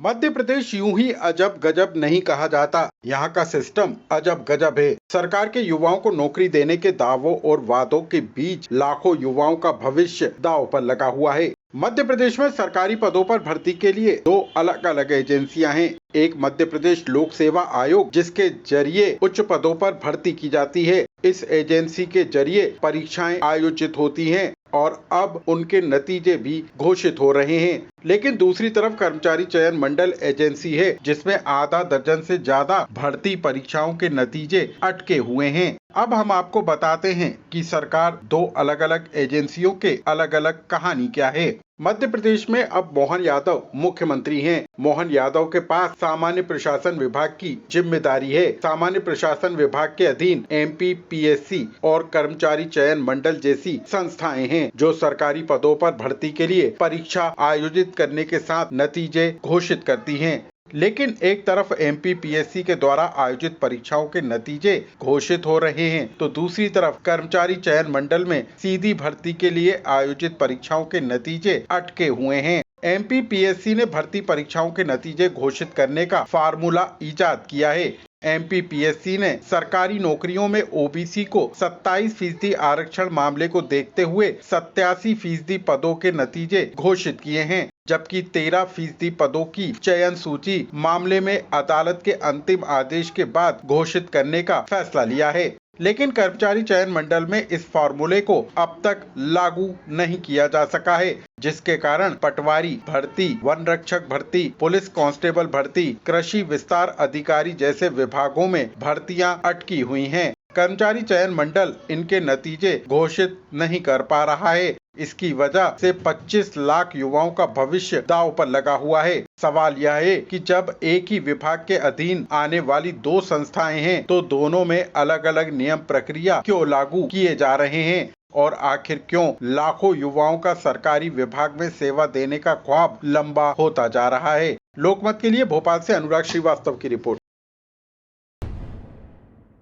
मध्य प्रदेश यूं ही अजब गजब नहीं कहा जाता। यहाँ का सिस्टम अजब गजब है। सरकार के युवाओं को नौकरी देने के दावों और वादों के बीच लाखों युवाओं का भविष्य दांव पर लगा हुआ है। मध्य प्रदेश में सरकारी पदों पर भर्ती के लिए दो अलग अलग एजेंसियां हैं। एक मध्य प्रदेश लोक सेवा आयोग, जिसके जरिए उच्च पदों पर भर्ती की जाती है। इस एजेंसी के जरिए परीक्षाएं आयोजित होती हैं और अब उनके नतीजे भी घोषित हो रहे हैं। लेकिन दूसरी तरफ कर्मचारी चयन मंडल एजेंसी है, जिसमें आधा दर्जन से ज्यादा भर्ती परीक्षाओं के नतीजे अटके हुए हैं। अब हम आपको बताते हैं कि सरकार दो अलग अलग एजेंसियों के अलग अलग कहानी क्या है। मध्य प्रदेश में अब मोहन यादव मुख्यमंत्री हैं। मोहन यादव के पास सामान्य प्रशासन विभाग की जिम्मेदारी है। सामान्य प्रशासन विभाग के अधीन MPPSC और कर्मचारी चयन मंडल जैसी संस्थाएं हैं, जो सरकारी पदों पर भर्ती के लिए परीक्षा आयोजित करने के साथ नतीजे घोषित करती हैं। लेकिन एक तरफ MPPSC के द्वारा आयोजित परीक्षाओं के नतीजे घोषित हो रहे हैं, तो दूसरी तरफ कर्मचारी चयन मंडल में सीधी भर्ती के लिए आयोजित परीक्षाओं के नतीजे अटके हुए हैं। MPPSC ने भर्ती परीक्षाओं के नतीजे घोषित करने का फार्मूला इजाद किया है। MPPSC ने सरकारी नौकरियों में OBC को 27% आरक्षण मामले को देखते हुए 87% पदों के नतीजे घोषित किए हैं, जबकि 13% पदों की चयन सूची मामले में अदालत के अंतिम आदेश के बाद घोषित करने का फैसला लिया है। लेकिन कर्मचारी चयन मंडल में इस फार्मूले को अब तक लागू नहीं किया जा सका है, जिसके कारण पटवारी भर्ती, वन रक्षक भर्ती, पुलिस कांस्टेबल भर्ती, कृषि विस्तार अधिकारी जैसे विभागों में भर्तियां अटकी हुई हैं। कर्मचारी चयन मंडल इनके नतीजे घोषित नहीं कर पा रहा है। इसकी वजह से 25 लाख युवाओं का भविष्य दांव पर लगा हुआ है। सवाल यह है कि जब एक ही विभाग के अधीन आने वाली दो संस्थाएं हैं, तो दोनों में अलग अलग नियम प्रक्रिया क्यों लागू किए जा रहे हैं, और आखिर क्यों लाखों युवाओं का सरकारी विभाग में सेवा देने का ख्वाब लंबा होता जा रहा है। लोकमत के लिए भोपाल से अनुराग श्रीवास्तव की रिपोर्ट।